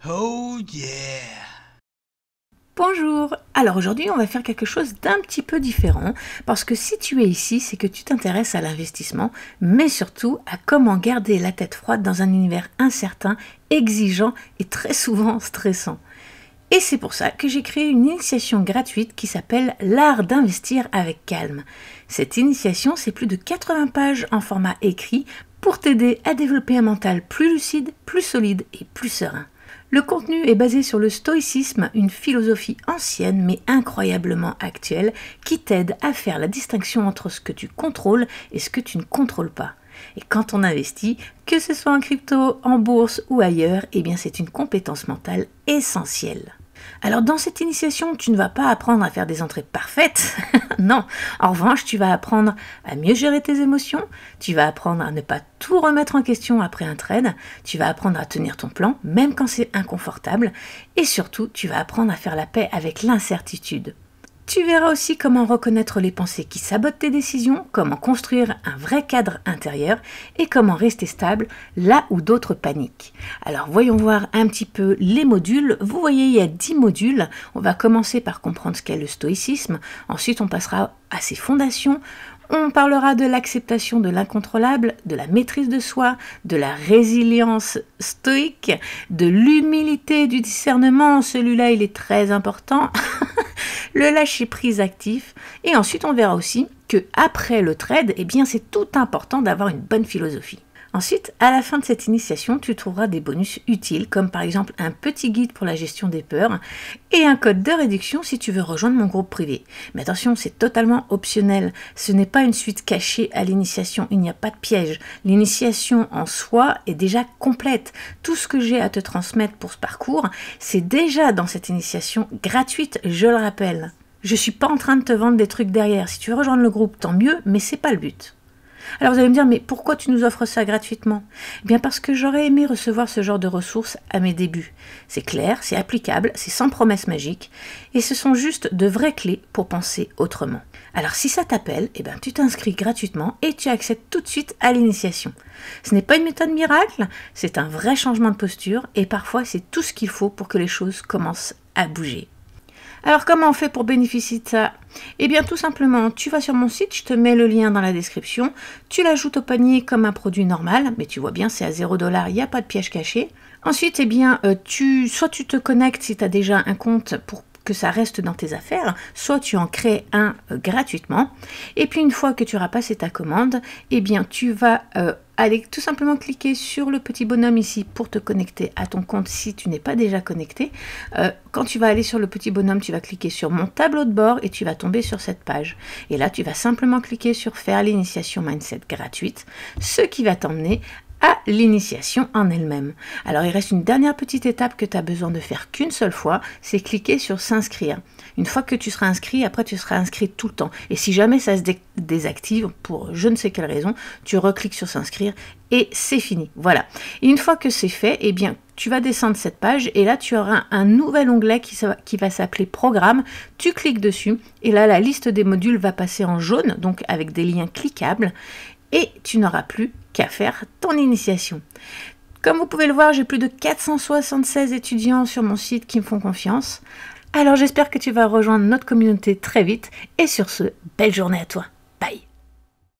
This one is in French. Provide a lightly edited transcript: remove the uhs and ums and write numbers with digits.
Oh yeah! Bonjour! Alors aujourd'hui on va faire quelque chose d'un petit peu différent parce que si tu es ici c'est que tu t'intéresses à l'investissement mais surtout à comment garder la tête froide dans un univers incertain, exigeant et très souvent stressant. Et c'est pour ça que j'ai créé une initiation gratuite qui s'appelle l'art d'investir avec calme. Cette initiation c'est plus de 80 pages en format écrit pour t'aider à développer un mental plus lucide, plus solide et plus serein. Le contenu est basé sur le stoïcisme, une philosophie ancienne mais incroyablement actuelle qui t'aide à faire la distinction entre ce que tu contrôles et ce que tu ne contrôles pas. Et quand on investit, que ce soit en crypto, en bourse ou ailleurs, eh bien c'est une compétence mentale essentielle. Alors dans cette initiation, tu ne vas pas apprendre à faire des entrées parfaites, non. En revanche, tu vas apprendre à mieux gérer tes émotions, tu vas apprendre à ne pas tout remettre en question après un trade, tu vas apprendre à tenir ton plan, même quand c'est inconfortable, et surtout, tu vas apprendre à faire la paix avec l'incertitude. Tu verras aussi comment reconnaître les pensées qui sabotent tes décisions, comment construire un vrai cadre intérieur et comment rester stable là où d'autres paniquent. Alors voyons voir un petit peu les modules. Vous voyez, il y a 10 modules. On va commencer par comprendre ce qu'est le stoïcisme. Ensuite, on passera à ses fondations. On parlera de l'acceptation de l'incontrôlable, de la maîtrise de soi, de la résilience stoïque, de l'humilité, du discernement. Celui-là, il est très important. Le lâcher-prise actif, et ensuite on verra aussi que après le trade, eh bien c'est tout important d'avoir une bonne philosophie. Ensuite, à la fin de cette initiation, tu trouveras des bonus utiles, comme par exemple un petit guide pour la gestion des peurs et un code de réduction si tu veux rejoindre mon groupe privé. Mais attention, c'est totalement optionnel. Ce n'est pas une suite cachée à l'initiation, il n'y a pas de piège. L'initiation en soi est déjà complète. Tout ce que j'ai à te transmettre pour ce parcours, c'est déjà dans cette initiation gratuite, je le rappelle. Je ne suis pas en train de te vendre des trucs derrière. Si tu veux rejoindre le groupe, tant mieux, mais c'est pas le but. Alors vous allez me dire, mais pourquoi tu nous offres ça gratuitement? Eh bien parce que j'aurais aimé recevoir ce genre de ressources à mes débuts. C'est clair, c'est applicable, c'est sans promesse magique, et ce sont juste de vraies clés pour penser autrement. Alors si ça t'appelle, eh bien tu t'inscris gratuitement et tu accèdes tout de suite à l'initiation. Ce n'est pas une méthode miracle, c'est un vrai changement de posture, et parfois c'est tout ce qu'il faut pour que les choses commencent à bouger. Alors comment on fait pour bénéficier de ça? Eh bien tout simplement, tu vas sur mon site, je te mets le lien dans la description, tu l'ajoutes au panier comme un produit normal, mais tu vois bien c'est à 0$, il n'y a pas de piège caché. Ensuite, eh bien, soit tu te connectes si tu as déjà un compte pour que ça reste dans tes affaires, soit tu en crées un gratuitement. Et puis une fois que tu auras passé ta commande, eh bien tu vas aller tout simplement cliquer sur le petit bonhomme ici pour te connecter à ton compte si tu n'es pas déjà connecté. Quand tu vas aller sur le petit bonhomme, tu vas cliquer sur mon tableau de bord et tu vas tomber sur cette page. Et là, tu vas simplement cliquer sur faire l'initiation mindset gratuite, ce qui va t'emmener à l'initiation en elle-même. Alors il reste une dernière petite étape que tu as besoin de faire qu'une seule fois, c'est cliquer sur s'inscrire. Une fois que tu seras inscrit, après tu seras inscrit tout le temps. Et si jamais ça se désactive pour je ne sais quelle raison, tu recliques sur s'inscrire et c'est fini. Voilà. Et une fois que c'est fait, eh bien tu vas descendre cette page et là tu auras un nouvel onglet qui va s'appeler Programme. Tu cliques dessus et là la liste des modules va passer en jaune, donc avec des liens cliquables. Et tu n'auras plus qu'à faire ton initiation. Comme vous pouvez le voir, j'ai plus de 476 étudiants sur mon site qui me font confiance. Alors j'espère que tu vas rejoindre notre communauté très vite et sur ce, belle journée à toi.